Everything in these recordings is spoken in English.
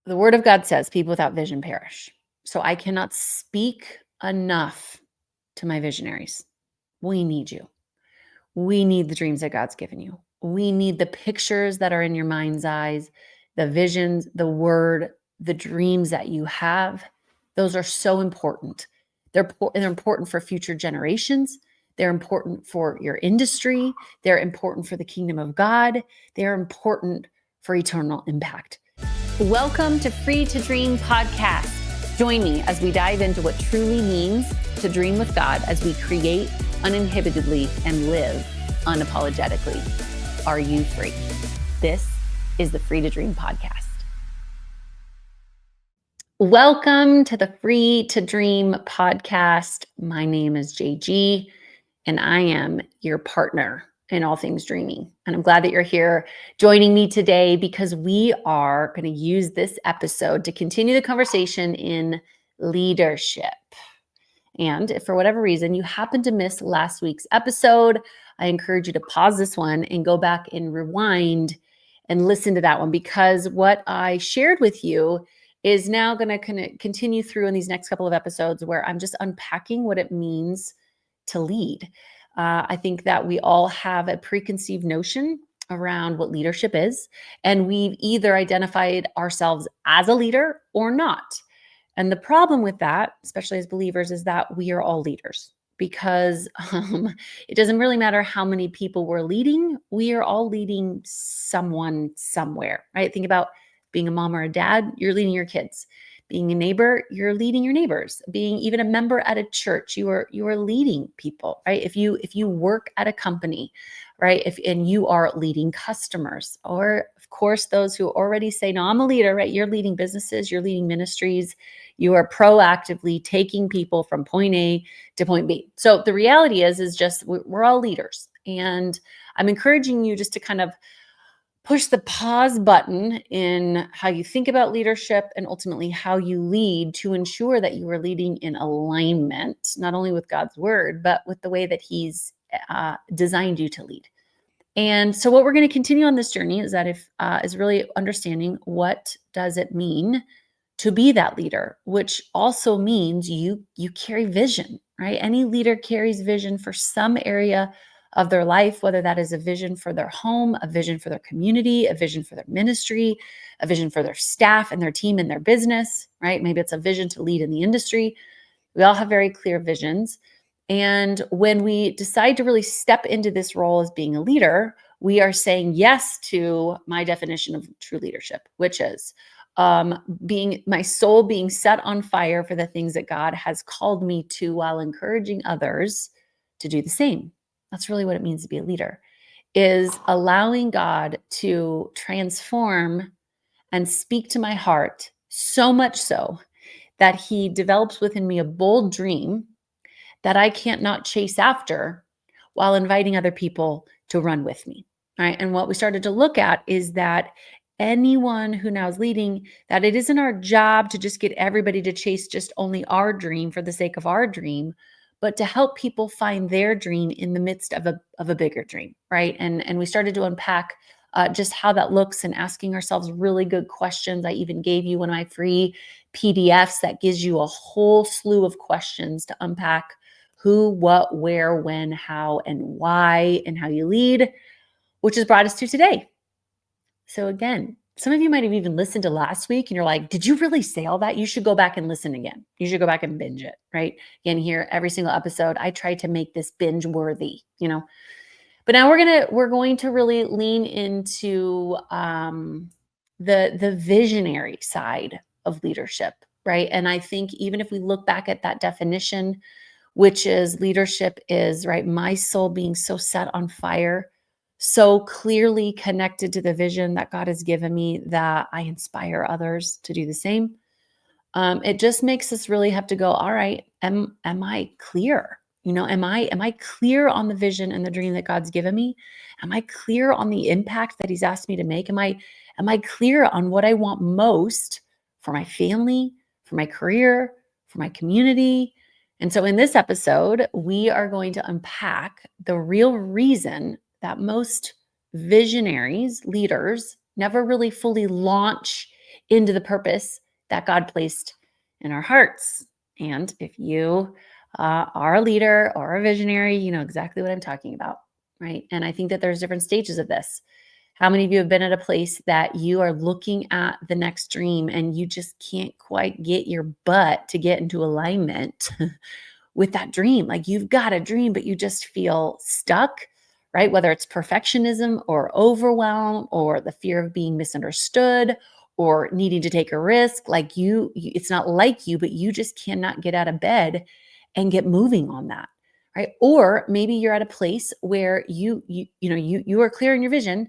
The word of God says people without vision perish. So I cannot speak enough to my visionaries. We need you. We need the dreams that God's given you. We need the pictures that are in your mind's eyes, the visions, the word, the dreams that you have. Those are so important. They're important for future generations. They're important for your industry. They're important for the kingdom of God. They're important for eternal impact. Welcome to Free to Dream podcast. Join me as we dive into what truly means to dream with God as we create uninhibitedly and live unapologetically. Are you free? This is the Free to Dream podcast. Welcome to the Free to Dream podcast. My name is JG, and I am your partner in all things dreaming. And I'm glad that you're here joining me today because we are going to use this episode to continue the conversation in leadership. And if for whatever reason you happen to miss last week's episode, I encourage you to pause this one and go back and rewind and listen to that one, because what I shared with you is now going to continue through in these next couple of episodes where I'm just unpacking what it means to lead. I think that we all have a preconceived notion around what leadership is, and we've either identified ourselves as a leader or not. And the problem with that, especially as believers, is that we are all leaders, because it doesn't really matter how many people we're leading. We are all leading someone somewhere, right? Think about being a mom or a dad, you're leading your kids. Being a neighbor, you're leading your neighbors. Being even a member at a church, you are leading people, right? If you work at a company, right? And you are leading customers, or of course those who already say, no, I'm a leader, right? You're leading businesses, you're leading ministries, you are proactively taking people from point A to point B. So the reality is just we're all leaders, and I'm encouraging you just to kind of push the pause button in how you think about leadership and ultimately how you lead, to ensure that you are leading in alignment, not only with God's word, but with the way that he's designed you to lead. And so what we're going to continue on this journey is that is really understanding, what does it mean to be that leader, which also means you carry vision, right? Any leader carries vision for some area of their life, whether that is a vision for their home, a vision for their community, a vision for their ministry, a vision for their staff and their team and their business, right? Maybe it's a vision to lead in the industry. We all have very clear visions. And when we decide to really step into this role as being a leader, we are saying yes to my definition of true leadership, which is being my soul being set on fire for the things that God has called me to, while encouraging others to do the same. That's really what it means to be a leader, is allowing God to transform and speak to my heart, so much so that he develops within me a bold dream that I can't not chase after, while inviting other people to run with me. Right. And what we started to look at is that anyone who now is leading, that it isn't our job to just get everybody to chase just only our dream for the sake of our dream, but to help people find their dream in the midst of a bigger dream, right? And we started to unpack just how that looks, and asking ourselves really good questions. I even gave you one of my free PDFs that gives you a whole slew of questions to unpack who, what, where, when, how, and why, and how you lead, which has brought us to today. So again, some of you might have even listened to last week and you're like, did you really say all that? You should go back and listen again. You should go back and binge it, right? Again, here, every single episode, I try to make this binge worthy, But now we're going to really lean into the visionary side of leadership, right? And I think even if we look back at that definition, which is leadership is, right, my soul being so set on fire, so clearly connected to the vision that God has given me, that I inspire others to do the same. It just makes us really have to go, all right, am I clear? Am I clear on the vision and the dream that God's given me? Am I clear on the impact that he's asked me to make? Am I clear on what I want most for my family, for my career, for my community? And so in this episode, we are going to unpack the real reason that most visionaries, leaders, never really fully launch into the purpose that God placed in our hearts. And if you are a leader or a visionary, you know exactly what I'm talking about, right? And I think that there's different stages of this. How many of you have been at a place that you are looking at the next dream and you just can't quite get your butt to get into alignment with that dream? Like you've got a dream, but you just feel stuck, right? Whether it's perfectionism or overwhelm or the fear of being misunderstood or needing to take a risk, like it's not like you, but you just cannot get out of bed and get moving on that. Right. Or maybe you're at a place where you are clear in your vision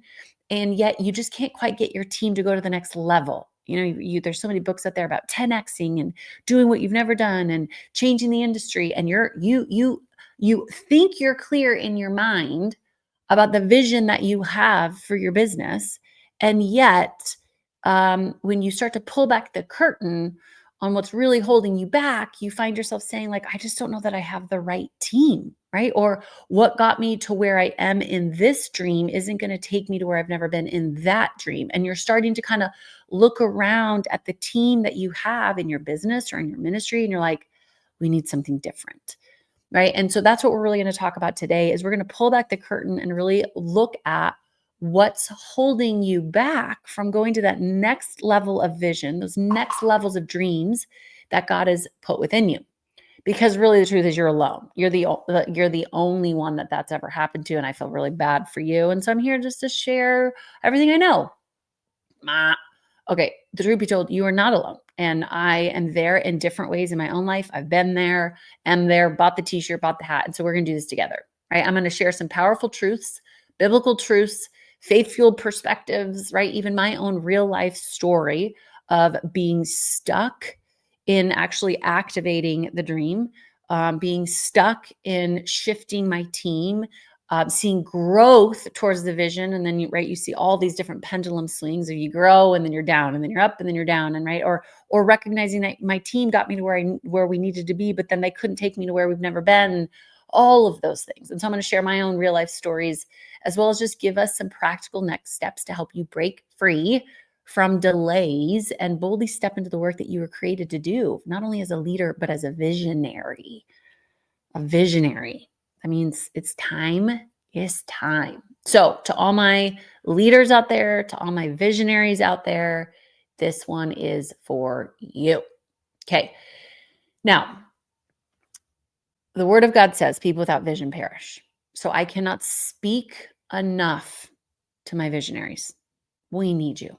and yet you just can't quite get your team to go to the next level. There's so many books out there about 10xing and doing what you've never done and changing the industry, and you think you're clear in your mind about the vision that you have for your business, and yet when you start to pull back the curtain on what's really holding you back, you find yourself saying, like, I just don't know that I have the right team, right? Or what got me to where I am in this dream isn't going to take me to where I've never been in that dream. And you're starting to kind of look around at the team that you have in your business or in your ministry, and you're like, we need something different, right? And so that's what we're really going to talk about today is we're going to pull back the curtain and really look at what's holding you back from going to that next level of vision, those next levels of dreams that God has put within you. Because really the truth is you're alone. You're the only one that's ever happened to, and I feel really bad for you. And so I'm here just to share everything I know. Okay, the truth be told, you are not alone. And I am there in different ways in my own life. I've been there, am there, bought the t-shirt, bought the hat. And so we're going to do this together, right? I'm going to share some powerful truths, biblical truths, faith-fueled perspectives, right? Even my own real life story of being stuck in actually activating the dream, being stuck in shifting my team, seeing growth towards the vision. And then you see all these different pendulum swings, or you grow and then you're down and then you're up and then you're down. And or recognizing that my team got me to where we needed to be, but then they couldn't take me to where we've never been, all of those things. And so I'm going to share my own real life stories, as well as just give us some practical next steps to help you break free from delays and boldly step into the work that you were created to do, not only as a leader, but as a visionary. A visionary. That means it's time. So to all my leaders out there, to all my visionaries out there, this one is for you. Okay. Now, the word of God says people without vision perish. So I cannot speak enough to my visionaries. We need you.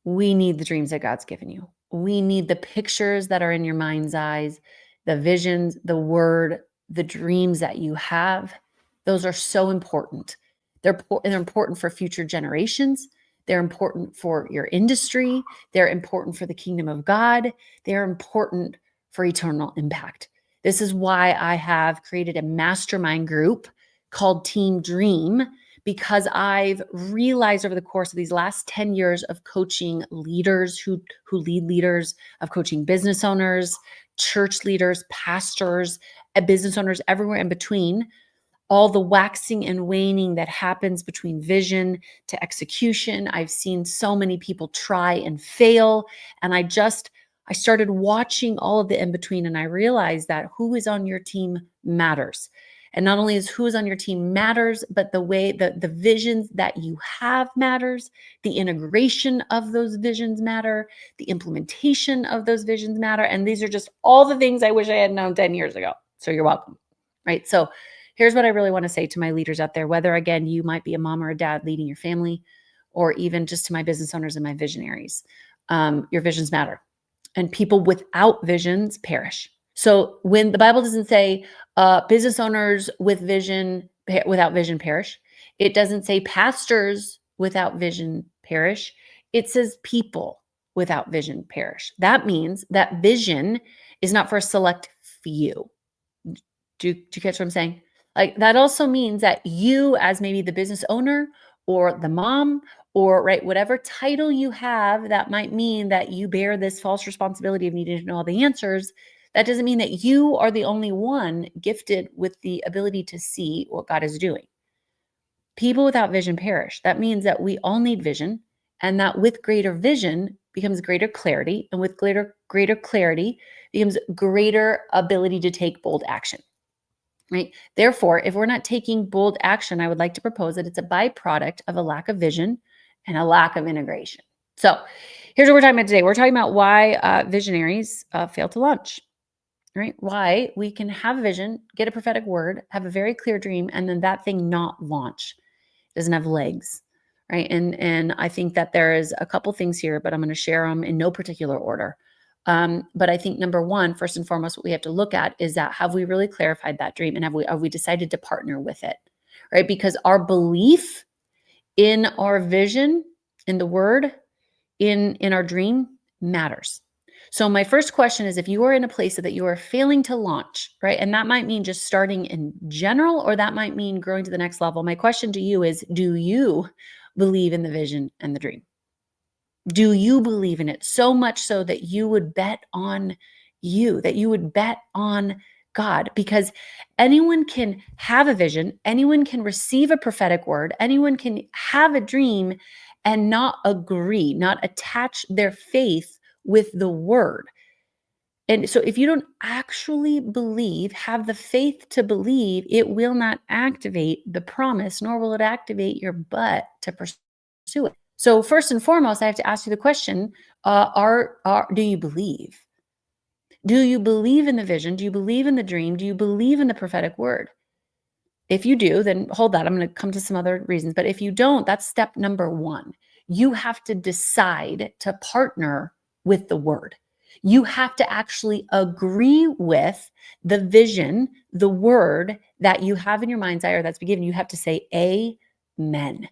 We need the dreams that God's given you. We need the pictures that are in your mind's eyes, the visions, the word, the dreams that you have. Those are so important. They're important for future generations. They're important for your industry. They're important for the kingdom of God. They're important for eternal impact. This is why I have created a mastermind group called Team Dream, because I've realized over the course of these last 10 years of coaching leaders who lead leaders, of coaching business owners, church leaders, pastors, and business owners everywhere in between, all the waxing and waning that happens between vision to execution. I've seen so many people try and fail. And I started watching all of the in between, and I realized that who is on your team matters. And not only is who is on your team matters, but the way the visions that you have matters, the integration of those visions matter, the implementation of those visions matter. And these are just all the things I wish I had known 10 years ago. So you're welcome. Right. So here's what I really want to say to my leaders out there, whether, again, you might be a mom or a dad leading your family, or even just to my business owners and my visionaries. Your visions matter. And people without visions perish. So when the Bible doesn't say business owners without vision perish, it doesn't say pastors without vision perish. It says people without vision perish. That means that vision is not for a select few. Do you catch what I'm saying? Like, that also means that you, as maybe the business owner or the mom, or right, whatever title you have, that might mean that you bear this false responsibility of needing to know all the answers. That doesn't mean that you are the only one gifted with the ability to see what God is doing. People without vision perish. That means that we all need vision, and that with greater vision becomes greater clarity. And with greater clarity becomes greater ability to take bold action. Right? Therefore, if we're not taking bold action, I would like to propose that it's a byproduct of a lack of vision and a lack of integration. So here's what we're talking about today. We're talking about why visionaries fail to launch, right? Why we can have a vision, get a prophetic word, have a very clear dream, and then that thing not launch. It doesn't have legs, right? And I think that there is a couple things here, but I'm going to share them in no particular order. But I think number one, first and foremost, what we have to look at is that have we really clarified that dream, and have we decided to partner with it, right? Because our belief in our vision, in the word, in our dream matters. So my first question is, if you are in a place that you are failing to launch, right? And that might mean just starting in general, or that might mean growing to the next level. My question to you is, do you believe in the vision and the dream? Do you believe in it so much so that you would bet on you, that you would bet on God? Because anyone can have a vision, anyone can receive a prophetic word, anyone can have a dream and not agree, not attach their faith with the word. And so if you don't actually believe, have the faith to believe, it will not activate the promise, nor will it activate your butt to pursue it. So first and foremost, I have to ask you the question, do you believe? Do you believe in the vision? Do you believe in the dream? Do you believe in the prophetic word? If you do, then hold that. I'm going to come to some other reasons. But if you don't, that's step number one. You have to decide to partner with the word. You have to actually agree with the vision, the word that you have in your mind's eye or that's been given. You have to say amen.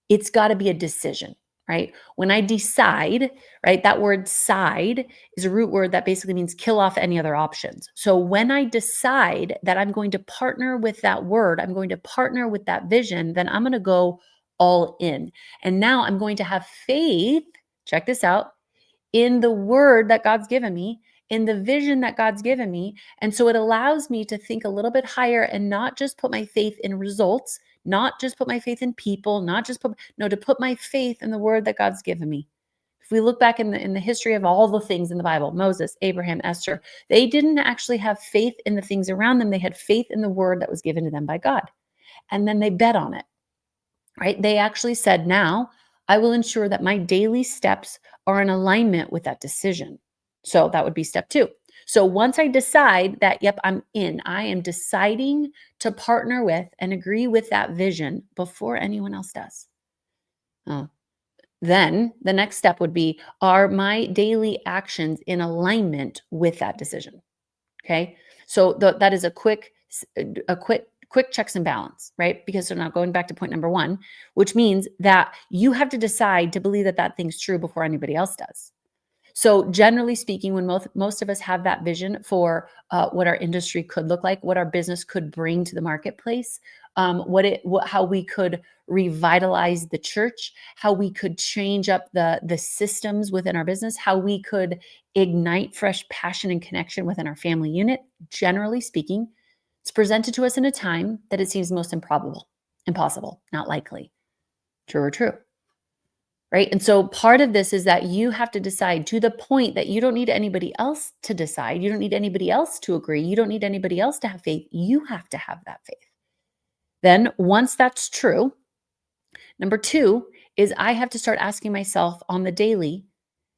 It's got to be a decision, right? When I decide, right, that word side is a root word that basically means kill off any other options. So when I decide that I'm going to partner with that word, I'm going to partner with that vision, then I'm going to go all in. And now I'm going to have faith, check this out, in the word that God's given me, in the vision that God's given me. And so it allows me to think a little bit higher and not just put my faith in results, not just put my faith in people, to put my faith in the word that God's given me. If we look back in the history of all the things in the Bible, Moses, Abraham, Esther, they didn't actually have faith in the things around them. They had faith in the word that was given to them by God. And then they bet on it, right? They actually said, now I will ensure that my daily steps are in alignment with that decision. So that would be step two. So once I decide that, yep, I'm in, I am deciding to partner with and agree with that vision before anyone else does. Then the next step would be, are my daily actions in alignment with that decision? Okay. So that is a quick checks and balance, right? Because so now going back to point number one, which means that you have to decide to believe that that thing's true before anybody else does. So generally speaking, when most of us have that vision for what our industry could look like, what our business could bring to the marketplace, how we could revitalize the church, how we could change up the systems within our business, how we could ignite fresh passion and connection within our family unit. Generally speaking, it's presented to us in a time that it seems most improbable, impossible, not likely. True or true? Right. And so part of this is that you have to decide to the point that you don't need anybody else to decide. You don't need anybody else to agree. You don't need anybody else to have faith. You have to have that faith. Then once that's true, number two is I have to start asking myself on the daily.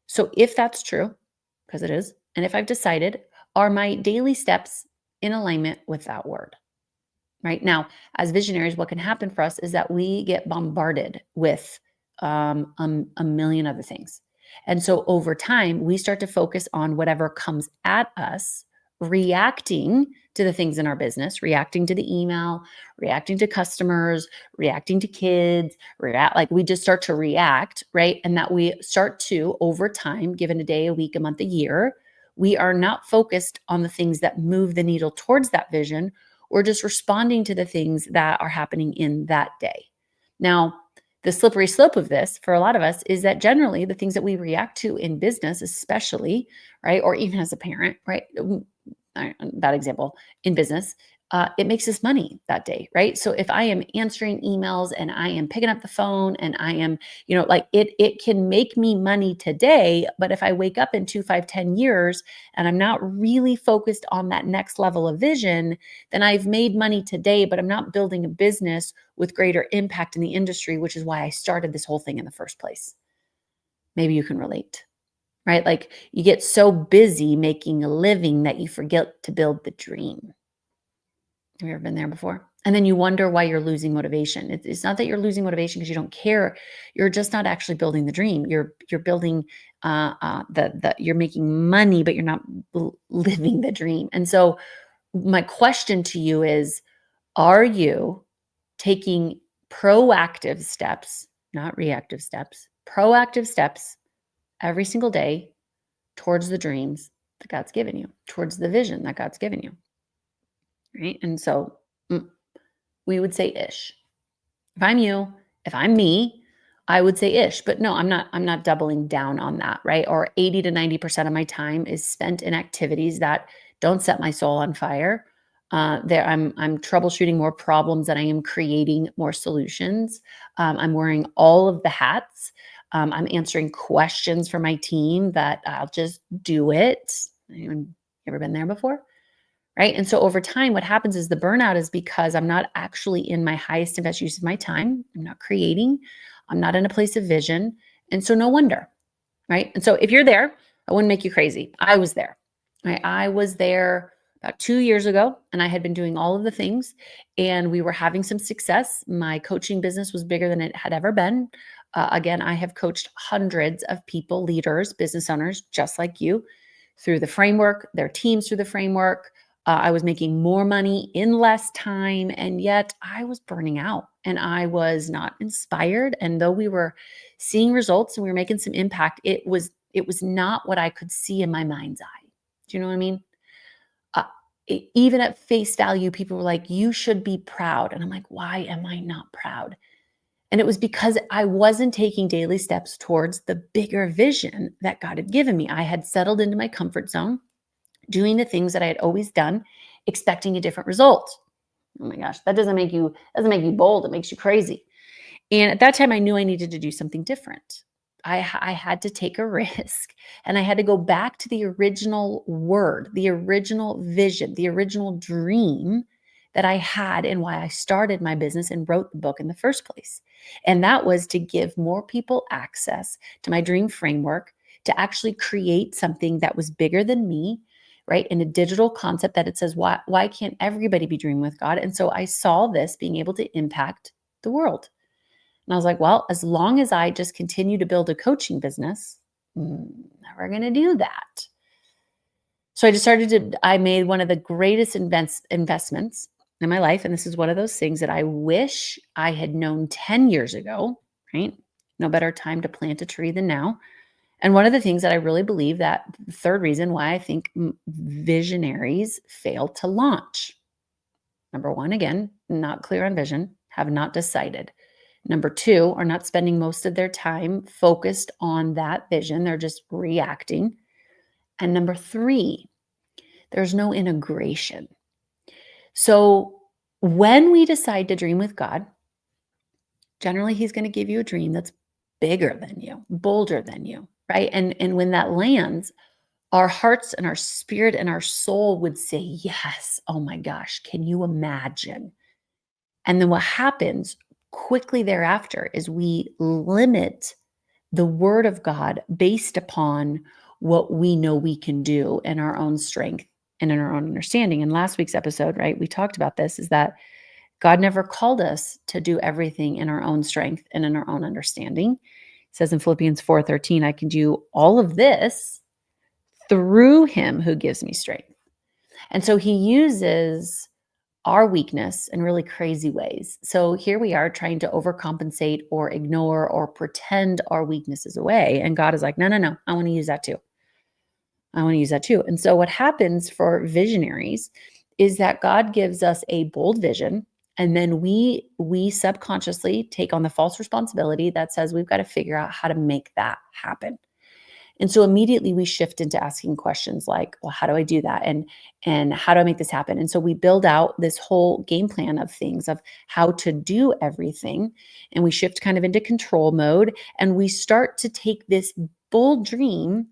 So if that's true, because it is, and if I've decided, are my daily steps in alignment with that word? Right now, as visionaries, what can happen for us is that we get bombarded with a million other things. And so over time, we start to focus on whatever comes at us, reacting to the things in our business, reacting to the email, reacting to customers, reacting to kids, like we just start to react, right? And that we start to, over time, given a day, a week, a month, a year, we are not focused on the things that move the needle towards that vision. We're just responding to the things that are happening in that day. Now, the slippery slope of this for a lot of us is that generally the things that we react to in business, especially, right, or even as a parent, right, that example in business, it makes us money that day, right? So if I am answering emails and I am picking up the phone and I am, like it can make me money today. But if I wake up in 2, 5, 10 years and I'm not really focused on that next level of vision, then I've made money today, but I'm not building a business with greater impact in the industry, which is why I started this whole thing in the first place. Maybe you can relate, right? Like you get so busy making a living that you forget to build the dream. Have you ever been there before? And then you wonder why you're losing motivation. It's not that you're losing motivation because you don't care. You're just not actually building the dream. You're building you're making money, but you're not living the dream. And so my question to you is, are you taking proactive steps, not reactive steps, proactive steps every single day towards the dreams that God's given you, towards the vision that God's given you, right? And so mm, we would say ish. If I'm you, if I'm me, I would say ish, but no, I'm not doubling down on that, right? Or 80 to 90% of my time is spent in activities that don't set my soul on fire. There I'm troubleshooting more problems than I am creating more solutions. I'm wearing all of the hats. I'm answering questions for my team that I'll just do it. Anyone ever been there before? Right. And so over time, what happens is the burnout is because I'm not actually in my highest and best use of my time. I'm not creating. I'm not in a place of vision. And so no wonder. Right. And so if you're there, I wouldn't make you crazy. I was there. Right. I was there about 2 years ago and I had been doing all of the things and we were having some success. My coaching business was bigger than it had ever been. Again, I have coached hundreds of people, leaders, business owners, just like you, through the framework, their teams through the framework. I was making more money in less time, and yet I was burning out and I was not inspired. And though we were seeing results and we were making some impact, it was not what I could see in my mind's eye. Do you know what I mean? Uh, Even at face value, people were like, "You should be proud," and I'm like, "Why am I not proud?" And it was because I wasn't taking daily steps towards the bigger vision that God had given me. I had settled into my comfort zone, doing the things that I had always done, expecting a different result. Oh my gosh, that doesn't make you bold. It makes you crazy. And at that time, I knew I needed to do something different. I had to take a risk and I had to go back to the original word, the original vision, the original dream that I had and why I started my business and wrote the book in the first place. And that was to give more people access to my dream framework, to actually create something that was bigger than me, right? In a digital concept that it says, why can't everybody be dreaming with God? And so I saw this being able to impact the world. And I was like, well, as long as I just continue to build a coaching business, never going to do that. So I made one of the greatest investments in my life. And this is one of those things that I wish I had known 10 years ago, right? No better time to plant a tree than now. And one of the things that I really believe, that the third reason why I think visionaries fail to launch. Number one, again, not clear on vision, have not decided. Number two, are not spending most of their time focused on that vision. They're just reacting. And number three, there's no integration. So when we decide to dream with God, generally He's going to give you a dream that's bigger than you, bolder than you, right? And when that lands, our hearts and our spirit and our soul would say, yes, oh my gosh, can you imagine? And then what happens quickly thereafter is we limit the word of God based upon what we know we can do in our own strength and in our own understanding. In last week's episode, right, we talked about this, is that God never called us to do everything in our own strength and in our own understanding. It says in Philippians 4:13, I can do all of this through Him who gives me strength. And so He uses our weakness in really crazy ways. So here we are trying to overcompensate or ignore or pretend our weaknesses away. And God is like, no, no, no, I want to use that too. I want to use that too. And so what happens for visionaries is that God gives us a bold vision. And then we subconsciously take on the false responsibility that says we've got to figure out how to make that happen. And so immediately we shift into asking questions like, well, how do I do that? And how do I make this happen? And so we build out this whole game plan of things of how to do everything. And we shift kind of into control mode. And we start to take this bold dream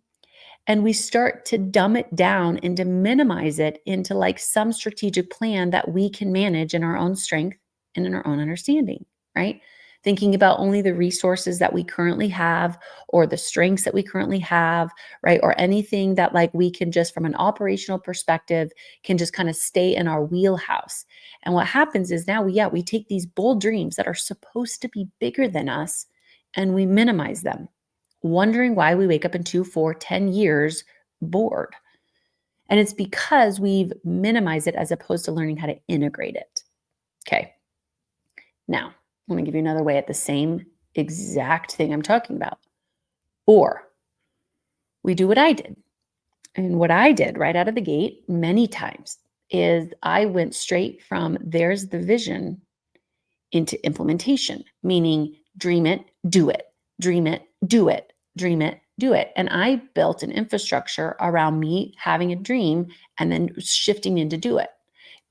and we start to dumb it down and to minimize it into like some strategic plan that we can manage in our own strength and in our own understanding, right? Thinking about only the resources that we currently have or the strengths that we currently have, right? Or anything that like we can just from an operational perspective can just kind of stay in our wheelhouse. And what happens is now we take these bold dreams that are supposed to be bigger than us and we minimize them, wondering why we wake up in 2, 4, 10 years bored. And it's because we've minimized it as opposed to learning how to integrate it. Okay. Now, let me give you another way at the same exact thing I'm talking about. Or we do what I did. And what I did right out of the gate many times is I went straight from there's the vision into implementation, meaning dream it, do it, dream it, do it, dream it, do it. And I built an infrastructure around me having a dream and then shifting into do it.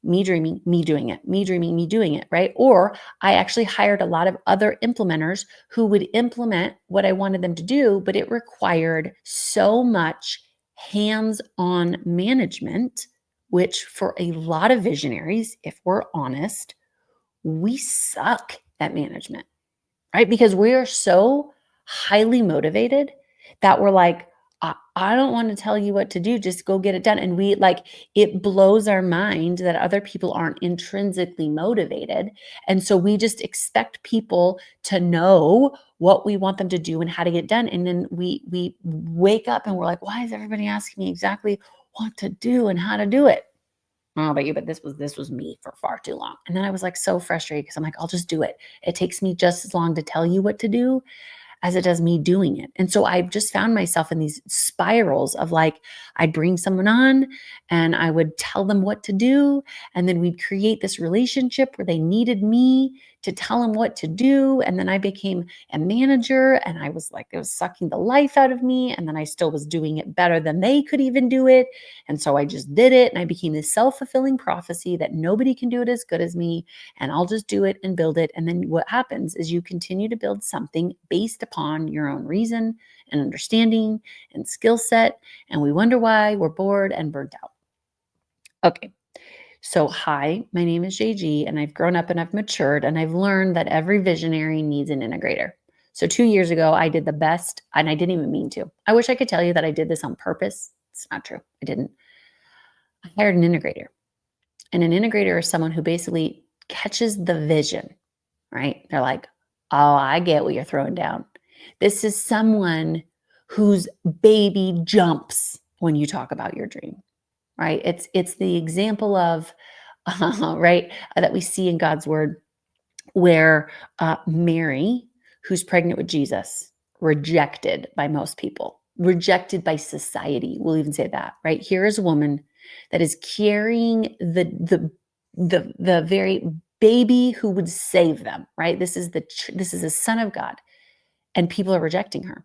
Me dreaming, me doing it, me dreaming, me doing it, right? Or I actually hired a lot of other implementers who would implement what I wanted them to do, but it required so much hands-on management, which for a lot of visionaries, if we're honest, we suck at management, right? Because we are so highly motivated that we're like, I don't want to tell you what to do. Just go get it done. And we like, it blows our mind that other people aren't intrinsically motivated. And so we just expect people to know what we want them to do and how to get done. And then we wake up and we're like, why is everybody asking me exactly what to do and how to do it? I don't know about you, but this was me for far too long. And then I was like so frustrated because I'm like, I'll just do it. It takes me just as long to tell you what to do as it does me doing it. And so I've just found myself in these spirals of like, I'd bring someone on and I would tell them what to do. And then we'd create this relationship where they needed me to tell them what to do. And then I became a manager and I was like, it was sucking the life out of me. And then I still was doing it better than they could even do it. And so I just did it. And I became this self-fulfilling prophecy that nobody can do it as good as me. And I'll just do it and build it. And then what happens is you continue to build something based upon your own reason and understanding and skill set. And we wonder why we're bored and burnt out. Okay. So, hi, my name is JG, and I've grown up and I've matured, and I've learned that every visionary needs an integrator. So, 2 years ago, I did the best, and I didn't even mean to. I wish I could tell you that I did this on purpose. It's not true. I didn't. I hired an integrator, and an integrator is someone who basically catches the vision, right? They're like, oh, I get what you're throwing down. This is someone whose baby jumps when you talk about your dream. Right? It's the example of, right, that we see in God's word where Mary, who's pregnant with Jesus, rejected by most people, rejected by society. We'll even say that, right? Here is a woman that is carrying the very baby who would save them, right? This is the Son of God, and people are rejecting her,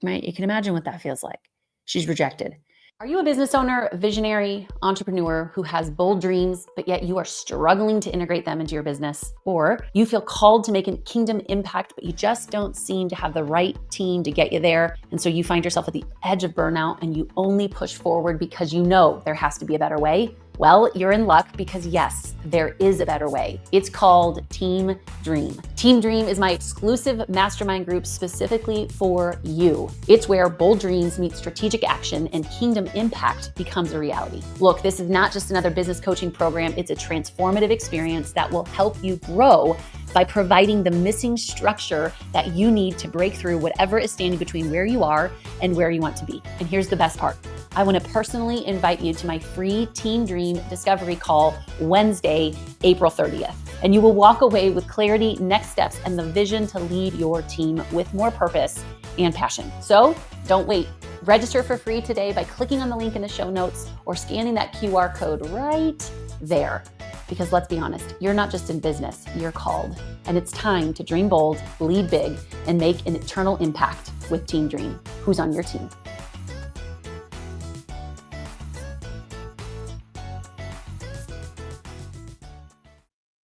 right? You can imagine what that feels like. She's rejected. Are you a business owner, visionary, entrepreneur who has bold dreams, but yet you are struggling to integrate them into your business? Or you feel called to make a kingdom impact, but you just don't seem to have the right team to get you there. And so you find yourself at the edge of burnout and you only push forward because you know there has to be a better way? Well, you're in luck because yes, there is a better way. It's called Team Dream. Team Dream is my exclusive mastermind group specifically for you. It's where bold dreams meet strategic action and kingdom impact becomes a reality. Look, this is not just another business coaching program. It's a transformative experience that will help you grow by providing the missing structure that you need to break through whatever is standing between where you are and where you want to be. And here's the best part. I want to personally invite you to my free Team Dream Discovery Call Wednesday, April 30th. And you will walk away with clarity, next steps, and the vision to lead your team with more purpose and passion. So don't wait. Register for free today by clicking on the link in the show notes or scanning that QR code right there. Because let's be honest, you're not just in business, you're called. And it's time to dream bold, lead big, and make an eternal impact with Team Dream. Who's on your team?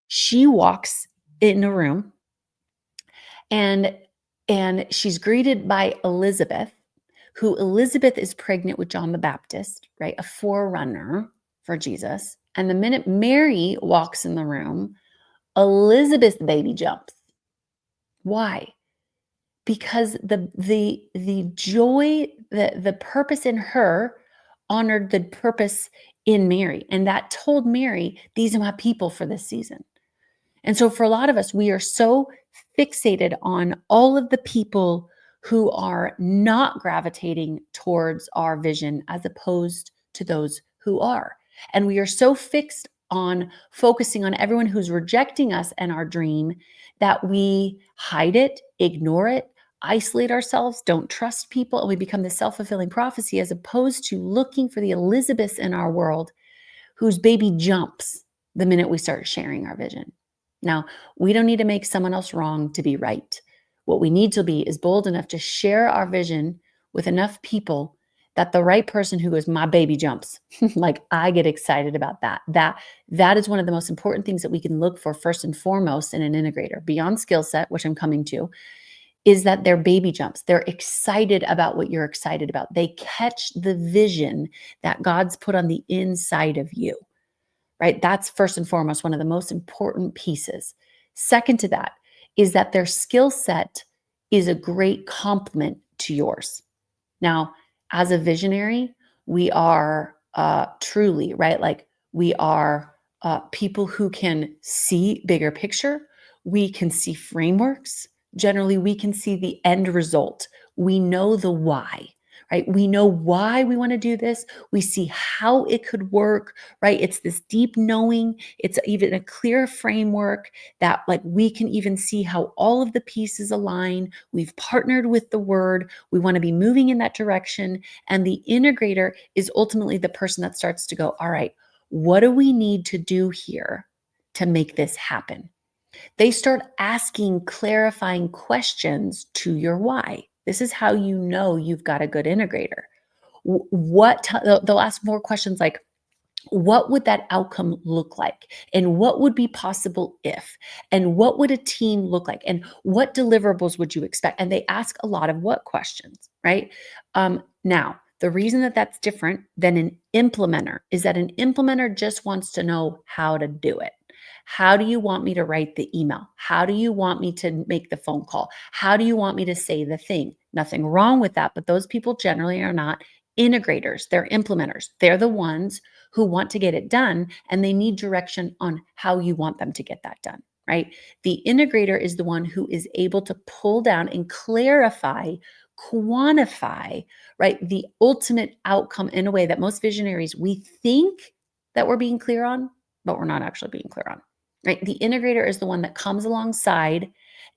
She walks in a room and she's greeted by Elizabeth, who Elizabeth is pregnant with John the Baptist, right? A forerunner for Jesus. And the minute Mary walks in the room, Elizabeth's baby jumps. Why? Because the joy, the purpose in her honored the purpose in Mary. And that told Mary, these are my people for this season. And so for a lot of us, we are so fixated on all of the people who are not gravitating towards our vision as opposed to those who are. And we are so fixed on focusing on everyone who's rejecting us and our dream that we hide it, ignore it, isolate ourselves, don't trust people, and we become the self-fulfilling prophecy as opposed to looking for the Elizabeths in our world whose baby jumps the minute we start sharing our vision. Now, we don't need to make someone else wrong to be right. What we need to be is bold enough to share our vision with enough people that the right person who goes, my baby jumps, like I get excited about that. That is one of the most important things that we can look for first and foremost in an integrator, beyond skill set, which I'm coming to, is that their baby jumps. They're excited about what you're excited about. They catch the vision that God's put on the inside of you, right? That's first and foremost one of the most important pieces. Second to that is that their skill set is a great complement to yours. Now, as a visionary, we are truly, right? Like we are people who can see bigger picture. We can see frameworks. Generally, we can see the end result. We know the why, right? We know why we want to do this. We see how it could work, right? It's this deep knowing. It's even a clear framework that like we can even see how all of the pieces align. We've partnered with the word. We want to be moving in that direction. And the integrator is ultimately the person that starts to go, all right, what do we need to do here to make this happen? They start asking clarifying questions to your why. This is how you know you've got a good integrator. They'll ask more questions like, what would that outcome look like? And what would be possible if? And what would a team look like? And what deliverables would you expect? And they ask a lot of what questions, right? Now, the reason that that's different than an implementer is that an implementer just wants to know how to do it. How do you want me to write the email? How do you want me to make the phone call? How do you want me to say the thing? Nothing wrong with that, but those people generally are not integrators. They're implementers. They're the ones who want to get it done and they need direction on how you want them to get that done, right? The integrator is the one who is able to pull down and clarify, quantify, right, the ultimate outcome in a way that most visionaries, we think that we're being clear on, but we're not actually being clear on, right? The integrator is the one that comes alongside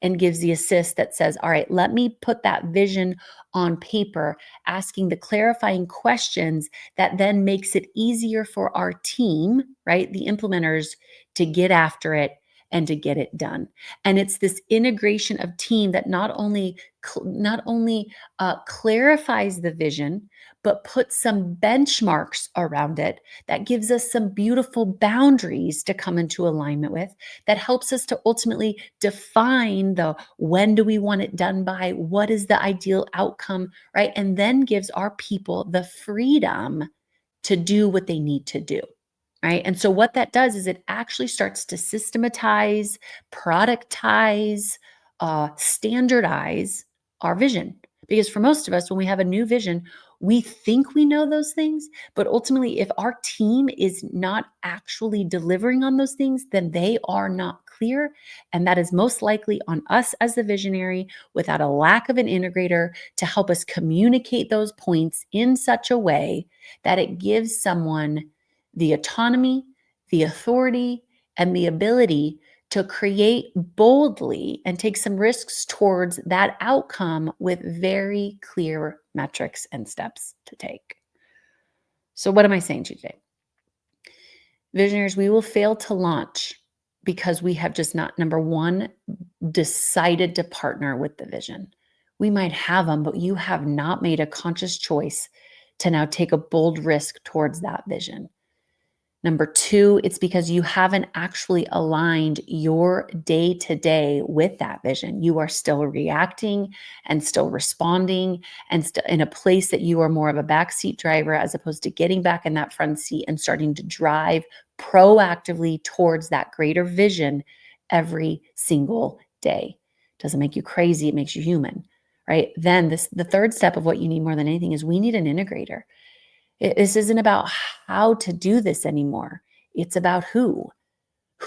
and gives the assist that says, all right, let me put that vision on paper, asking the clarifying questions that then makes it easier for our team, right? The implementers to get after it and to get it done. And it's this integration of team that not only clarifies the vision, but puts some benchmarks around it that gives us some beautiful boundaries to come into alignment with, that helps us to ultimately define the when do we want it done by, what is the ideal outcome, right? And then gives our people the freedom to do what they need to do, right? And so what that does is it actually starts to systematize, productize, standardize our vision. Because for most of us, when we have a new vision, we think we know those things, but ultimately, if our team is not actually delivering on those things, then they are not clear. And that is most likely on us as the visionary without a lack of an integrator to help us communicate those points in such a way that it gives someone the autonomy, the authority, and the ability to create boldly and take some risks towards that outcome with very clear metrics and steps to take. So, what am I saying to you today? Visionaries, we will fail to launch because we have just not, number one, decided to partner with the vision. We might have them, but you have not made a conscious choice to now take a bold risk towards that vision. Number two, it's because you haven't actually aligned your day to day with that vision. You are still reacting and still responding and in a place that you are more of a backseat driver as opposed to getting back in that front seat and starting to drive proactively towards that greater vision every single day. Doesn't make you crazy, it makes you human, right? Then the third step of what you need more than anything is we need an integrator. This isn't about how to do this anymore. It's about who.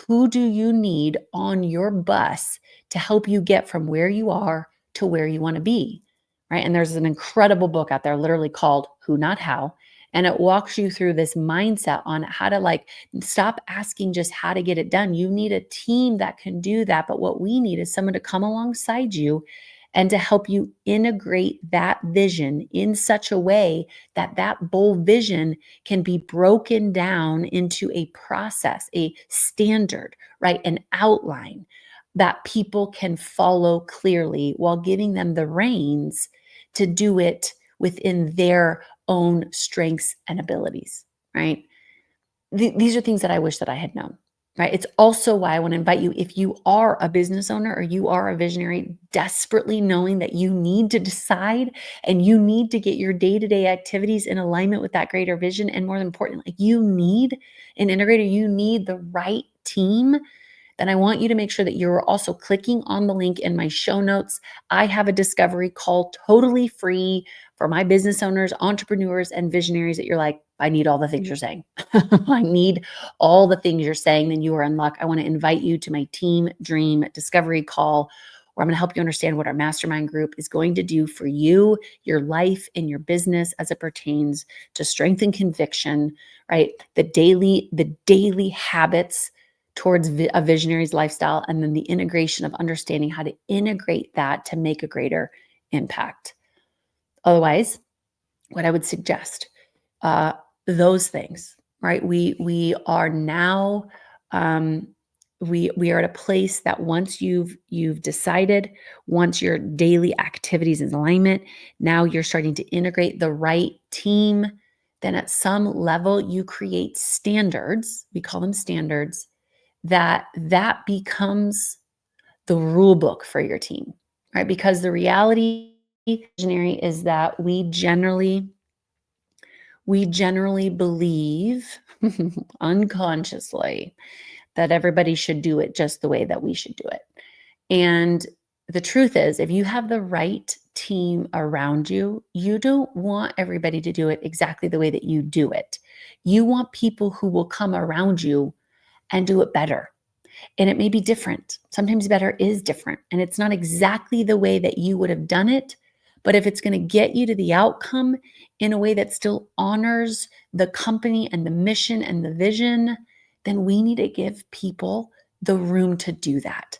Who do you need on your bus to help you get from where you are to where you want to be? Right. And there's an incredible book out there literally called Who Not How. And it walks you through this mindset on how to stop asking just how to get it done. You need a team that can do that. But what we need is someone to come alongside you and to help you integrate that vision in such a way that that bold vision can be broken down into a process, a standard, right? An outline that people can follow clearly while giving them the reins to do it within their own strengths and abilities, right? These are things that I wish that I had known, right? It's also why I want to invite you, if you are a business owner or you are a visionary, desperately knowing that you need to decide and you need to get your day-to-day activities in alignment with that greater vision. And more importantly, you need an integrator, you need the right team, then I want you to make sure that you're also clicking on the link in my show notes. I have a discovery call totally free for my business owners, entrepreneurs, and visionaries that you're like, I need all the things you're saying. I need all the things you're saying. Then you are in luck. I want to invite you to my Team Dream Discovery Call, where I'm going to help you understand what our mastermind group is going to do for you, your life, and your business as it pertains to strength and conviction, right? The daily habits towards a visionary's lifestyle, and then the integration of understanding how to integrate that to make a greater impact. Otherwise, what I would suggest, uh, those things, right? We are now we are at a place that once you've decided, once your daily activities in alignment, now you're starting to integrate the right team. Then at some level, you create standards. We call them standards that becomes the rule book for your team, right? Because the reality visionary is that we generally believe unconsciously that everybody should do it just the way that we should do it. And the truth is, if you have the right team around you, you don't want everybody to do it exactly the way that you do it. You want people who will come around you and do it better. And it may be different. Sometimes better is different. And it's not exactly the way that you would have done it. But if it's going to get you to the outcome in a way that still honors the company and the mission and the vision, then we need to give people the room to do that.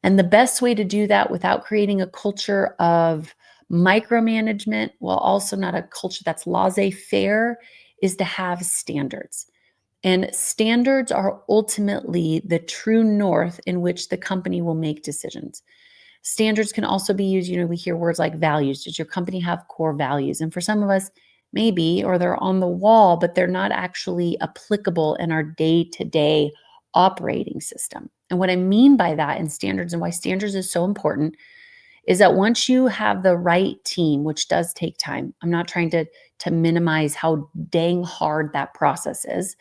And the best way to do that without creating a culture of micromanagement, while also not a culture that's laissez-faire, is to have standards. And standards are ultimately the true north in which the company will make decisions. Standards can also be used, we hear words like values. Does your company have core values? And for some of us, maybe, or they're on the wall, but they're not actually applicable in our day-to-day operating system. And what I mean by that in standards and why standards is so important is that once you have the right team, which does take time, I'm not trying to minimize how dang hard that process is.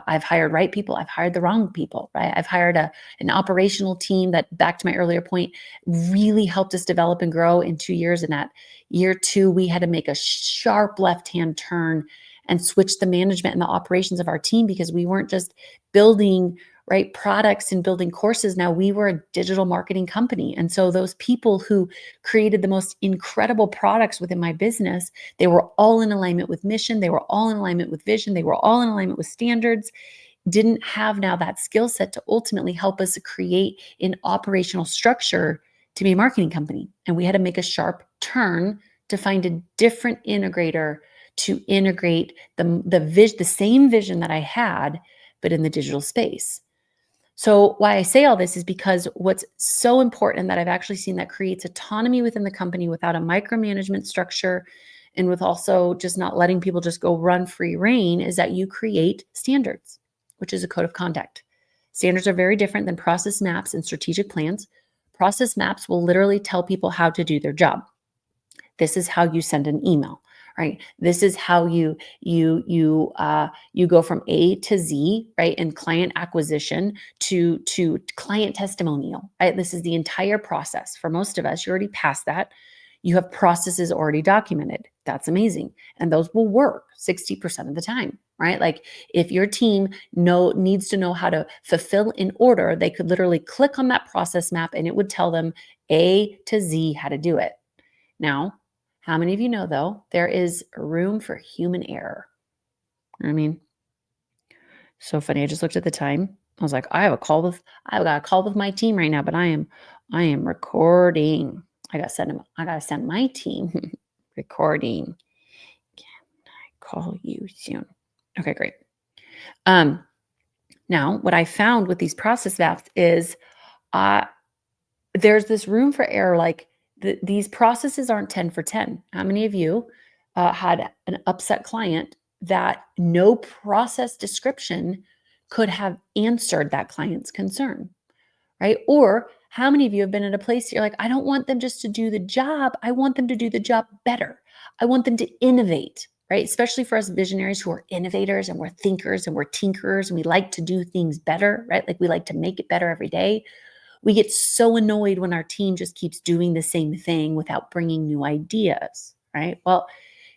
I've hired right people. I've hired the wrong people, right? I've hired an operational team that, back to my earlier point, really helped us develop and grow in 2 years. And at year 2, we had to make a sharp left-hand turn and switch the management and the operations of our team because we weren't just building right products and building courses. Now we were a digital marketing company. And so those people who created the most incredible products within my business, they were all in alignment with mission. They were all in alignment with vision. They were all in alignment with standards, didn't have now that skill set to ultimately help us create an operational structure to be a marketing company. And we had to make a sharp turn to find a different integrator to integrate the same vision that I had, but in the digital space. So why I say all this is because what's so important that I've actually seen that creates autonomy within the company without a micromanagement structure and with also just not letting people just go run free reign is that you create standards. which is a code of conduct. Standards are very different than process maps and strategic plans. Process maps will literally tell people how to do their job. This is how you send an email, right? This is how you go from A to Z, right? In client acquisition to client testimonial, right? This is the entire process. For most of us, you're already past that. You have processes already documented. That's amazing. And those will work 60% of the time, right? Like if your team needs to know how to fulfill an order, they could literally click on that process map and it would tell them A to Z how to do it. Now, how many of you know, though, there is room for human error? I mean, so funny. I just looked at the time. I was like, I've got a call with my team right now, but I am recording. I gotta send my team recording. Can I call you soon? Okay, great. Now what I found with these process maps is there's this room for error. Like these processes aren't 10 for 10. How many of you had an upset client that no process description could have answered that client's concern, right? Or how many of you have been in a place you're like, I don't want them just to do the job. I want them to do the job better. I want them to innovate, right? Especially for us visionaries who are innovators and we're thinkers and we're tinkerers and we like to do things better, right? Like we like to make it better every day. We get so annoyed when our team just keeps doing the same thing without bringing new ideas, right? Well,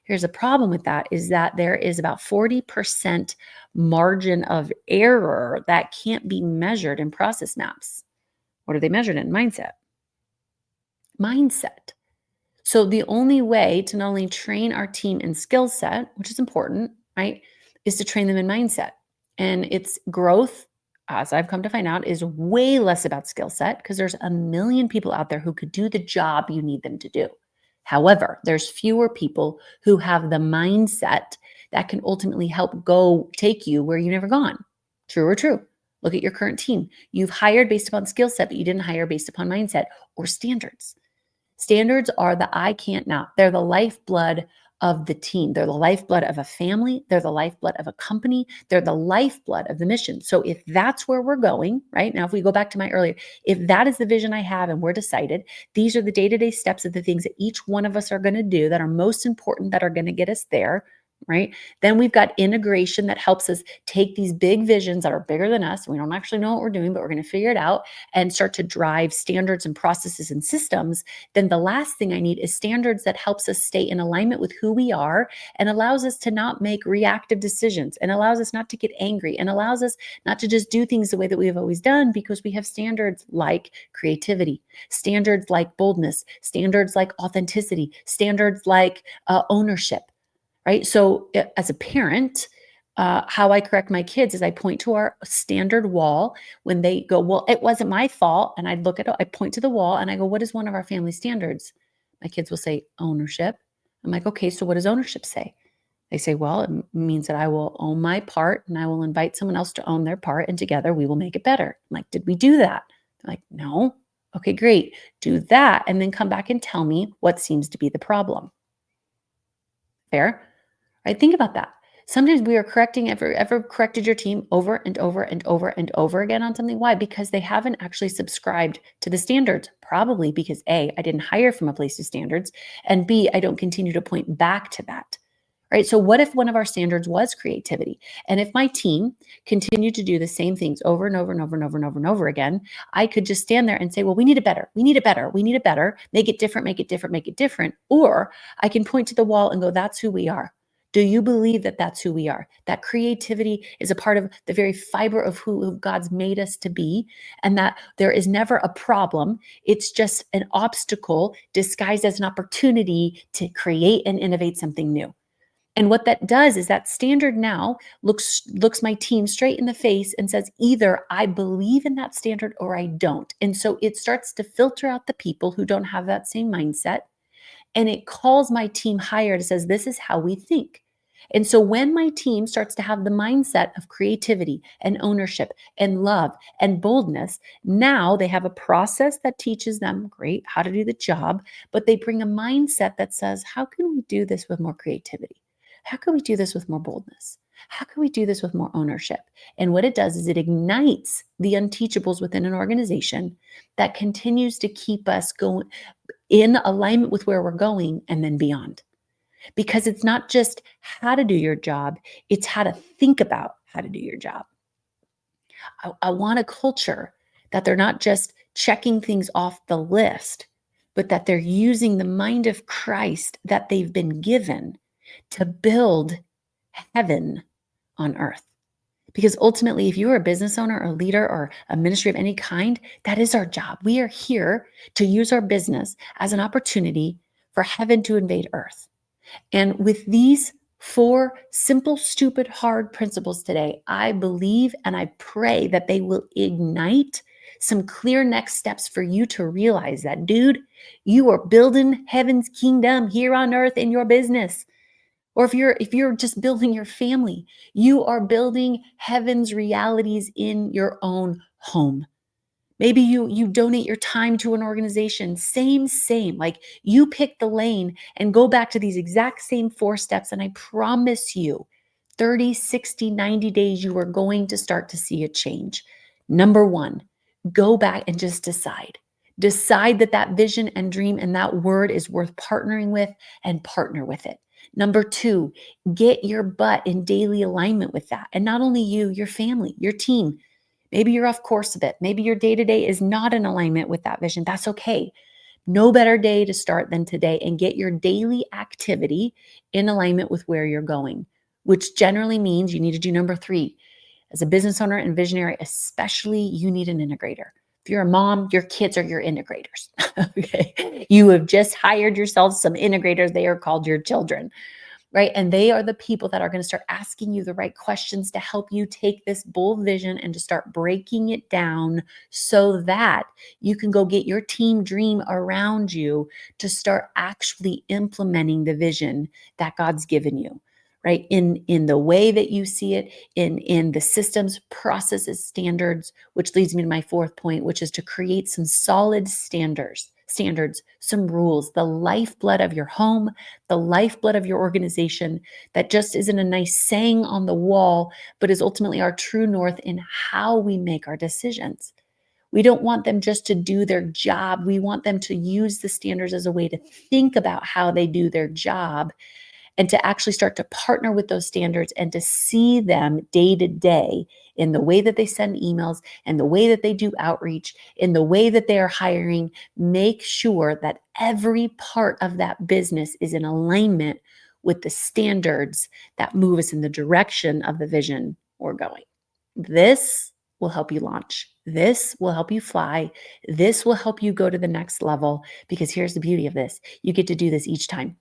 here's a problem with that is that there is about 40% margin of error that can't be measured in process maps. What are they measured in? Mindset. Mindset. So the only way to not only train our team in skill set, which is important, right, is to train them in mindset. And its growth, as I've come to find out, is way less about skill set because there's a million people out there who could do the job you need them to do. However, there's fewer people who have the mindset that can ultimately help go take you where you've never gone. True or true? Look at your current team. You've hired based upon skill set, but you didn't hire based upon mindset or standards. Standards are the I can't not. They're the lifeblood of the team. They're the lifeblood of a family. They're the lifeblood of a company. They're the lifeblood of the mission. So if that's where we're going, right now, if we go back to my earlier, if that is the vision I have and we're decided, these are the day-to-day steps of the things that each one of us are going to do that are most important, that are going to get us there, right? Then we've got integration that helps us take these big visions that are bigger than us. We don't actually know what we're doing, but we're going to figure it out and start to drive standards and processes and systems. Then the last thing I need is standards that helps us stay in alignment with who we are and allows us to not make reactive decisions and allows us not to get angry and allows us not to just do things the way that we have always done because we have standards like creativity, standards like boldness, standards like authenticity, standards like ownership. Right. So as a parent, how I correct my kids is I point to our standard wall when they go, well, it wasn't my fault. And I look at it, I point to the wall and I go, what is one of our family standards? My kids will say ownership. I'm like, okay, so what does ownership say? They say, well, it means that I will own my part and I will invite someone else to own their part and together we will make it better. I'm like, did we do that? They're like, no. Okay, great. Do that and then come back and tell me what seems to be the problem. Fair? Right? Think about that. Sometimes we are correcting, ever corrected your team over and over and over and over again on something. Why? Because they haven't actually subscribed to the standards. Probably because A, I didn't hire from a place of standards, and B, I don't continue to point back to that. Right? So what if one of our standards was creativity? And if my team continued to do the same things over and over and over and over and over and over again, I could just stand there and say, well, we need it better. We need it better. We need it better. Make it different, make it different, make it different. Or I can point to the wall and go, that's who we are. Do you believe that that's who we are? That creativity is a part of the very fiber of who God's made us to be, and that there is never a problem. It's just an obstacle disguised as an opportunity to create and innovate something new. And what that does is that standard now looks my team straight in the face and says, either I believe in that standard or I don't. And so it starts to filter out the people who don't have that same mindset. And it calls my team higher and says, this is how we think. And so when my team starts to have the mindset of creativity and ownership and love and boldness, now they have a process that teaches them, great, how to do the job, but they bring a mindset that says, how can we do this with more creativity? How can we do this with more boldness? How can we do this with more ownership? And what it does is it ignites the unteachables within an organization that continues to keep us going in alignment with where we're going and then beyond. Because it's not just how to do your job, it's how to think about how to do your job. I want a culture that they're not just checking things off the list, but that they're using the mind of Christ that they've been given to build heaven on earth. Because ultimately, if you're a business owner or a leader or a ministry of any kind, that is our job. We are here to use our business as an opportunity for heaven to invade earth. And with these 4 simple, stupid, hard principles today, I believe and I pray that they will ignite some clear next steps for you to realize that, dude, you are building heaven's kingdom here on earth in your business. Or if you're just building your family, you are building heaven's realities in your own home. Maybe you donate your time to an organization. Same. Like you pick the lane and go back to these exact same 4 steps. And I promise you, 30, 60, 90 days, you are going to start to see a change. Number 1, go back and just decide. Decide that vision and dream and that word is worth partnering with and partner with it. Number 2, get your butt in daily alignment with that. And not only you, your family, your team. Maybe you're off course a bit. Maybe your day-to-day is not in alignment with that vision. That's okay. No better day to start than today and get your daily activity in alignment with where you're going, which generally means you need to do number 3. As a business owner and visionary, especially, you need an integrator. If you're a mom, your kids are your integrators. Okay. You have just hired yourself some integrators. They are called your children. Right? And they are the people that are going to start asking you the right questions to help you take this bold vision and to start breaking it down so that you can go get your team dream around you to start actually implementing the vision that God's given you, right? In the way that you see it, in the systems, processes, standards, which leads me to my 4th point, which is to create some solid standards, some rules, the lifeblood of your home, the lifeblood of your organization, that just isn't a nice saying on the wall, but is ultimately our true north in how we make our decisions. We don't want them just to do their job. We want them to use the standards as a way to think about how they do their job and to actually start to partner with those standards and to see them day to day in the way that they send emails and the way that they do outreach, in the way that they are hiring. Make sure that every part of that business is in alignment with the standards that move us in the direction of the vision we're going. This will help you launch. This will help you fly. This will help you go to the next level, because here's the beauty of this. You get to do this each time.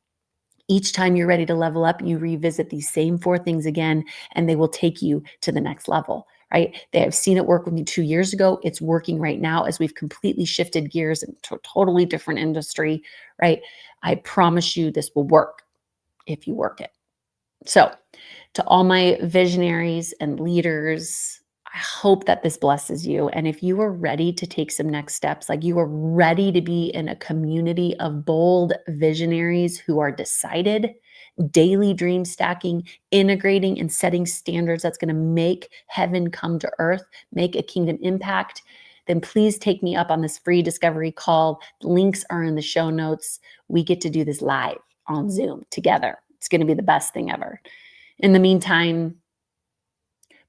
Each time you're ready to level up, you revisit these same 4 things again, and they will take you to the next level, right? They have seen it work with me 2 years ago. It's working right now as we've completely shifted gears into a totally different industry, right? I promise you this will work if you work it. So to all my visionaries and leaders, I hope that this blesses you. And if you are ready to take some next steps, like you are ready to be in a community of bold visionaries who are decided, daily dream stacking, integrating and setting standards that's going to make heaven come to earth, make a kingdom impact, then please take me up on this free discovery call. Links are in the show notes. We get to do this live on Zoom together. It's going to be the best thing ever. In the meantime,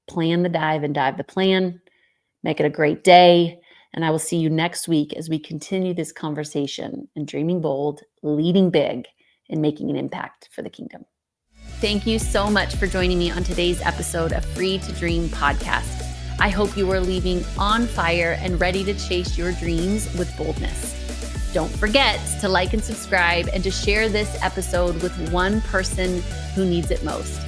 plan the dive and dive the plan. Make it a great day. And I will see you next week as we continue this conversation in dreaming bold, leading big, and making an impact for the kingdom. Thank you so much for joining me on today's episode of Free to Dream podcast. I hope you are leaving on fire and ready to chase your dreams with boldness. Don't forget to like and subscribe and to share this episode with one person who needs it most.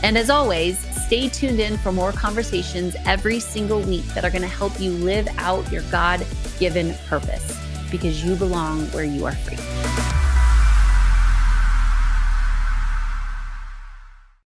And as always, stay tuned in for more conversations every single week that are going to help you live out your God-given purpose, because you belong where you are free.